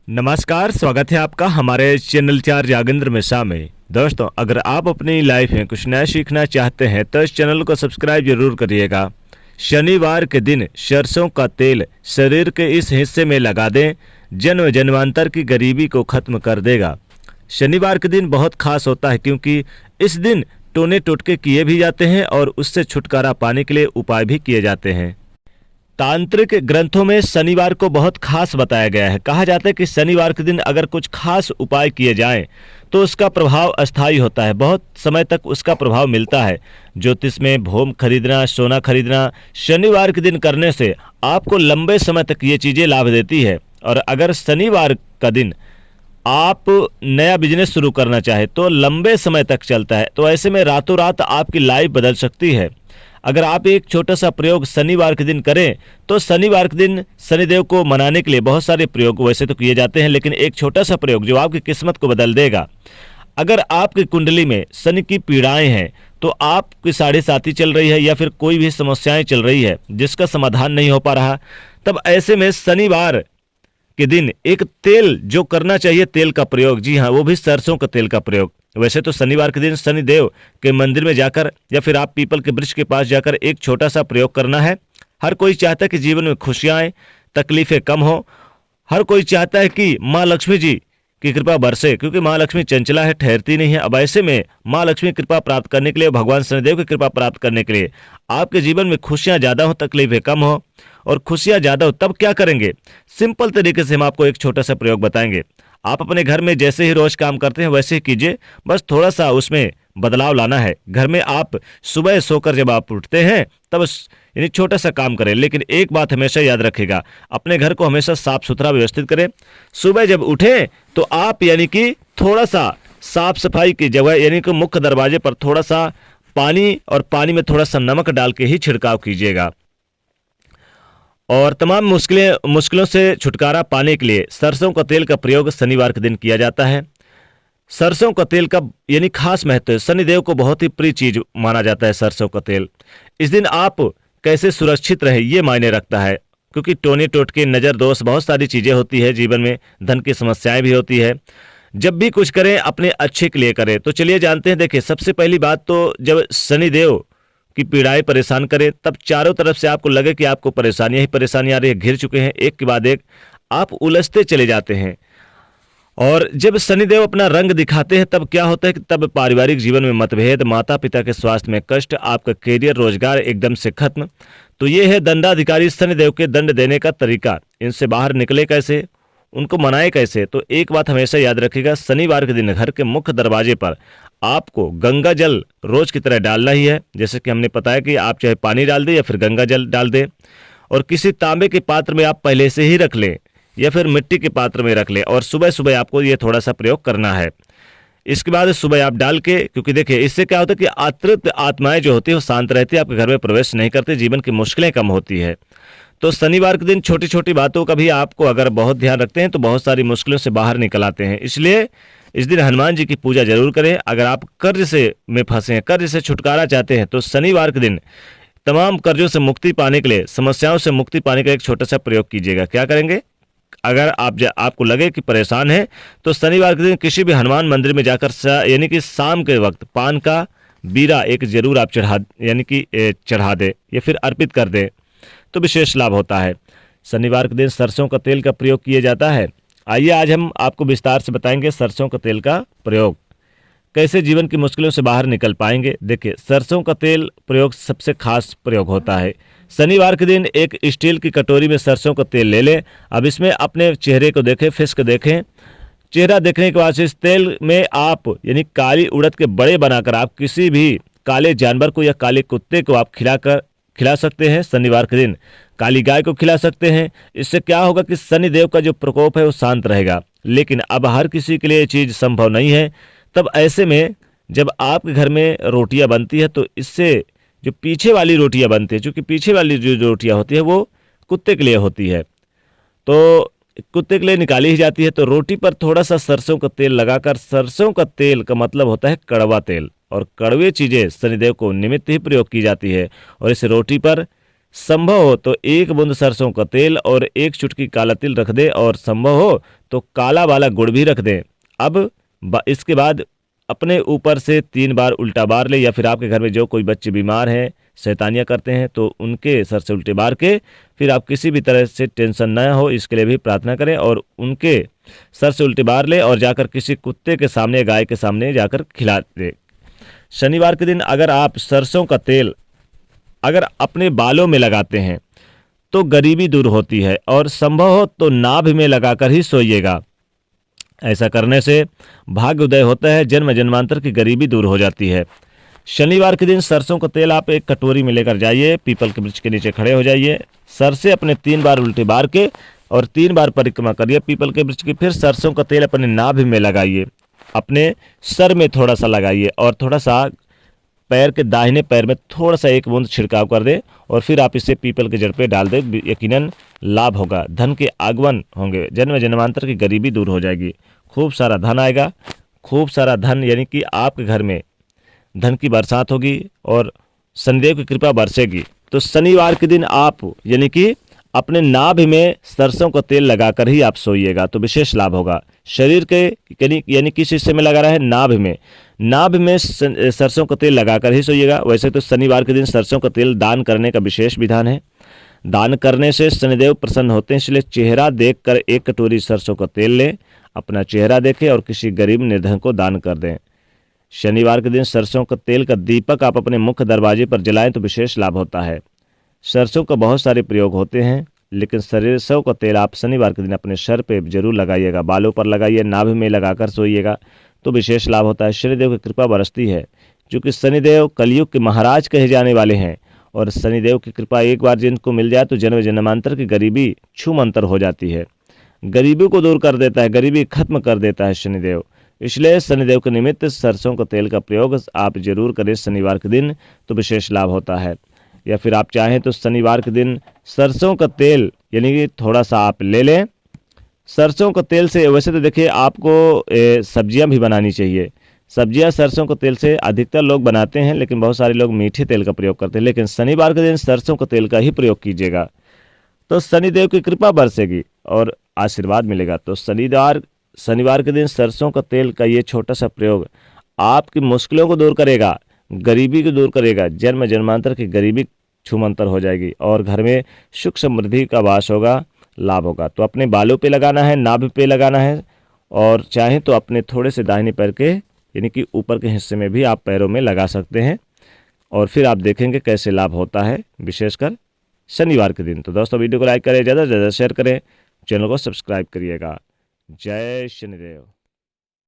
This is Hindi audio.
नमस्कार, स्वागत है आपका हमारे चैनल 4 यागेंद्र मिश्रा में। दोस्तों, अगर आप अपनी लाइफ में कुछ नया सीखना चाहते हैं तो इस चैनल को सब्सक्राइब जरूर करिएगा। शनिवार के दिन सरसों का तेल शरीर के इस हिस्से में लगा दें, जन्म जन्मांतर की गरीबी को खत्म कर देगा। शनिवार के दिन बहुत खास होता है क्योंकि इस दिन टोने टोटके किए भी जाते हैं और उससे छुटकारा पाने के लिए उपाय भी किए जाते हैं। तांत्रिक ग्रंथों में शनिवार को बहुत खास बताया गया है। कहा जाता है कि शनिवार के दिन अगर कुछ खास उपाय किए जाएं तो उसका प्रभाव अस्थायी होता है, बहुत समय तक उसका प्रभाव मिलता है। ज्योतिष में भोम खरीदना, सोना खरीदना शनिवार के दिन करने से आपको लंबे समय तक ये चीज़ें लाभ देती है। और अगर शनिवार का दिन आप नया बिजनेस शुरू करना चाहे तो लंबे समय तक चलता है, तो ऐसे में रातों रात आपकी लाइफ बदल सकती है। अगर आप एक छोटा सा प्रयोग शनिवार के दिन करें तो शनिवार के दिन शनिदेव को मनाने के लिए बहुत सारे प्रयोग वैसे तो किए जाते हैं, लेकिन एक छोटा सा प्रयोग जो आपकी किस्मत को बदल देगा। अगर आपकी कुंडली में शनि की पीड़ाएं हैं, तो आपकी साढ़े साती चल रही है या फिर कोई भी समस्याएं चल रही है जिसका समाधान नहीं हो पा रहा, तब ऐसे में शनिवार के दिन एक तेल जो करना चाहिए, तेल का प्रयोग, जी हाँ, वो भी सरसों का तेल का प्रयोग। वैसे तो शनिवार के दिन शनिदेव के मंदिर में जाकर या फिर आप पीपल के वृक्ष के पास जाकर एक छोटा सा प्रयोग करना है। हर कोई चाहता है कि जीवन में खुशियां आए, तकलीफें कम हो। हर कोई चाहता है कि माँ लक्ष्मी जी की कृपा बरसे, क्योंकि माँ लक्ष्मी चंचला है, ठहरती नहीं है। अब ऐसे में माँ लक्ष्मी की कृपा प्राप्त करने के लिए, भगवान शनिदेव की कृपा प्राप्त करने के लिए आपके जीवन में खुशियां ज़्यादा हो, तकलीफें कम हो और खुशियां ज़्यादा हो, तब क्या करेंगे? सिंपल तरीके से हम आपको एक छोटा सा प्रयोग बताएंगे। आप अपने घर में जैसे ही रोज काम करते हैं वैसे ही कीजिए, बस थोड़ा सा उसमें बदलाव लाना है। घर में आप सुबह सोकर जब आप उठते हैं तब यानी छोटा सा काम करें, लेकिन एक बात हमेशा याद रखिएगा, अपने घर को हमेशा साफ सुथरा व्यवस्थित करें। सुबह जब उठें तो आप यानी कि थोड़ा सा साफ सफाई की जगह यानी कि मुख्य दरवाजे पर थोड़ा सा पानी और पानी में थोड़ा सा नमक डाल के ही छिड़काव कीजिएगा। और तमाम मुश्किलों से छुटकारा पाने के लिए सरसों का तेल का प्रयोग शनिवार के दिन किया जाता है। सरसों का तेल का यानी खास महत्व है, शनिदेव को बहुत ही प्रिय चीज माना जाता है सरसों का तेल। इस दिन आप कैसे सुरक्षित रहे ये मायने रखता है, क्योंकि टोने टोटके, नज़र दोष, बहुत सारी चीज़ें होती है जीवन में, धन की समस्याएं भी होती है। जब भी कुछ करें अपने अच्छे के लिए करें। तो चलिए जानते हैं। देखिए, सबसे पहली बात तो जब शनिदेव की पीड़ाएं परेशान करे तब चारों तरफ से आपको लगे कि आपको परेशानियां ही परेशानियां आ रही है, घिर चुके हैं, एक के बाद एक आप उलझते चले जाते हैं। और जब शनिदेव अपना रंग दिखाते हैं तब क्या होता है कि तब पारिवारिक जीवन में मतभेद, माता पिता के स्वास्थ्य में कष्ट, आपका करियर, रोजगार एकदम से खत्म। तो ये है दंडाधिकारी शनिदेव के दंड देने का तरीका। इनसे बाहर निकले कैसे, उनको मनाए कैसे? तो एक बात हमेशा याद रखिएगा, शनिवार के दिन घर के मुख्य दरवाजे पर आपको गंगा जल रोज की तरह डालना ही है। जैसे कि हमने बताया कि आप चाहे पानी डाल दें या फिर गंगा जल डाल दें, और किसी तांबे के पात्र में आप पहले से ही रख लें या फिर मिट्टी के पात्र में रख लें, और सुबह सुबह आपको ये थोड़ा सा प्रयोग करना है। इसके बाद सुबह आप डाल के, क्योंकि देखिए इससे क्या होता है कि अतृप्त आत्माएं जो होती है वो शांत रहती है, आपके घर में प्रवेश नहीं करती, जीवन की मुश्किलें कम होती है। तो शनिवार के दिन छोटी छोटी बातों का भी आपको अगर बहुत ध्यान रखते हैं तो बहुत सारी मुश्किलों से बाहर निकल आते हैं। इसलिए इस दिन हनुमान जी की पूजा जरूर करें। अगर आप कर्ज से में फंसे हैं, कर्ज से छुटकारा चाहते हैं, तो शनिवार के दिन तमाम कर्जों से मुक्ति पाने के लिए, समस्याओं से मुक्ति पाने का एक छोटा सा प्रयोग कीजिएगा। क्या करेंगे? अगर आपको लगे कि परेशान है तो शनिवार के दिन किसी भी हनुमान मंदिर में जाकर यानी कि शाम के वक्त पान का बीरा एक जरूर आप चढ़ा दे या फिर अर्पित कर दे, तो विशेष लाभ होता है। शनिवार के दिन सरसों का तेल का प्रयोग किया जाता है। आइए आज हम आपको विस्तार से बताएंगे सरसों का तेल का प्रयोग कैसे जीवन की मुश्किलों से बाहर निकल पाएंगे। देखिए, सरसों का तेल प्रयोग सबसे खास प्रयोग होता है। शनिवार के दिन एक स्टील की कटोरी में सरसों का तेल ले लें। अब इसमें अपने चेहरे को देखें, फेस को देखें। चेहरा देखने के बाद इस तेल में आप यानी काली उड़द के बड़े बनाकर आप किसी भी काले जानवर को या काले कुत्ते को आप खिला सकते हैं। शनिवार के दिन काली गाय को खिला सकते हैं। इससे क्या होगा कि शनिदेव का जो प्रकोप है वो शांत रहेगा। लेकिन अब हर किसी के लिए ये चीज़ संभव नहीं है। तब ऐसे में जब आपके घर में रोटियां बनती है तो इससे जो पीछे वाली रोटियां बनती है, क्योंकि पीछे वाली जो रोटियां होती है वो कुत्ते के लिए होती है, तो कुत्ते के लिए निकाली ही जाती है। तो रोटी पर थोड़ा सा सरसों का तेल लगाकर, सरसों का तेल का मतलब होता है कड़वा तेल, और कड़वे चीज़ें शनिदेव को निमित्त ही प्रयोग की जाती है। और इस रोटी पर संभव हो तो 1 बूंद सरसों का तेल और 1 चुटकी काला तिल रख दें, और संभव हो तो काला वाला गुड़ भी रख दें। अब इसके बाद अपने ऊपर से 3 बार उल्टा बार ले, या फिर आपके घर में जो कोई बच्चे बीमार हैं, शैतानियाँ करते हैं, तो उनके सर से उल्टे बार के फिर आप किसी भी तरह से टेंशन ना हो इसके लिए भी प्रार्थना करें, और उनके सर से उल्टे बार ले और जाकर किसी कुत्ते के सामने, गाय के सामने जाकर खिला दे। शनिवार के दिन अगर आप सरसों का तेल अगर अपने बालों में लगाते हैं तो गरीबी दूर होती है, और संभव हो तो नाभ में लगाकर ही सोइएगा। ऐसा करने से भाग्य उदय होता है, जन्म जन्मांतर की गरीबी दूर हो जाती है। शनिवार के दिन सरसों का तेल आप एक कटोरी में लेकर जाइए, पीपल के वृक्ष के नीचे खड़े हो जाइए, सर से अपने 3 बार उल्टे बार के और 3 बार परिक्रमा करिए पीपल के वृक्ष की। फिर सरसों का तेल अपने नाभि में लगाइए, अपने सर में थोड़ा सा लगाइए, और थोड़ा सा पैर के दाहिने पैर में थोड़ा सा 1 बूंद छिड़काव कर दे, और फिर आप इसे पीपल के जड़ पे डाल दे। यकीनन लाभ होगा, धन के आगमन होंगे, जन्म जन्मांतर की गरीबी दूर हो जाएगी, खूब सारा धन आएगा। खूब सारा धन यानी कि आपके घर में धन की बरसात होगी और शनिदेव की कृपा बरसेगी। तो शनिवार के दिन आप यानी कि अपने नाभि में सरसों का तेल लगाकर ही आप सोइएगा तो विशेष लाभ होगा। शरीर के यानी किस हिस्से में लगा रहा है? नाभि में। नाभि में सरसों का तेल लगाकर ही सोइएगा। वैसे तो शनिवार के दिन सरसों का तेल दान करने का विशेष विधान है। दान करने से शनिदेव प्रसन्न होते हैं, इसलिए चेहरा देखकर 1 कटोरी सरसों का तेल लें, अपना चेहरा देखें और किसी गरीब निर्धन को दान कर दें। शनिवार के दिन सरसों का तेल का दीपक आप अपने मुख्य दरवाजे पर जलाएं तो विशेष लाभ होता है। सरसों का बहुत सारे प्रयोग होते हैं, लेकिन सरसों का तेल आप शनिवार के दिन अपने सर पे जरूर लगाइएगा, बालों पर लगाइए, नाभि में लगाकर सोइएगा तो विशेष लाभ होता है। शनिदेव की कृपा बरसती है, क्योंकि शनिदेव कलयुग के महाराज कहे जाने वाले हैं, और शनिदेव की कृपा एक बार जिनको मिल जाए तो जन्म जन्मांतर की गरीबी छूमंतर हो जाती है। गरीबी को दूर कर देता है, गरीबी खत्म कर देता है शनिदेव। इसलिए शनिदेव के निमित्त सरसों का तेल का प्रयोग आप जरूर करें शनिवार के दिन तो विशेष लाभ होता है। या फिर आप चाहें तो शनिवार के दिन सरसों का तेल यानी कि थोड़ा सा आप ले लें। सरसों का तेल से वैसे तो देखिए आपको सब्जियां भी बनानी चाहिए। सब्जियां सरसों के तेल से अधिकतर लोग बनाते हैं, लेकिन बहुत सारे लोग मीठे तेल का प्रयोग करते हैं। लेकिन शनिवार के दिन सरसों का तेल का ही प्रयोग कीजिएगा तो शनिदेव की कृपा बरसेगी और आशीर्वाद मिलेगा। तो शनिवार के दिन सरसों का तेल का ये छोटा सा प्रयोग आपकी मुश्किलों को दूर करेगा, गरीबी को दूर करेगा, जन्म जन्मांतर की गरीबी छूमंतर हो जाएगी और घर में सुख समृद्धि का वास होगा, लाभ होगा। तो अपने बालों पे लगाना है, नाभि पे लगाना है, और चाहें तो अपने थोड़े से दाहिने पैर के यानी कि ऊपर के हिस्से में भी आप पैरों में लगा सकते हैं, और फिर आप देखेंगे कैसे लाभ होता है, विशेषकर शनिवार के दिन। तो दोस्तों वीडियो को लाइक करें, ज़्यादा से ज़्यादा शेयर करें, चैनल को सब्सक्राइब करिएगा। जय शनिदेव।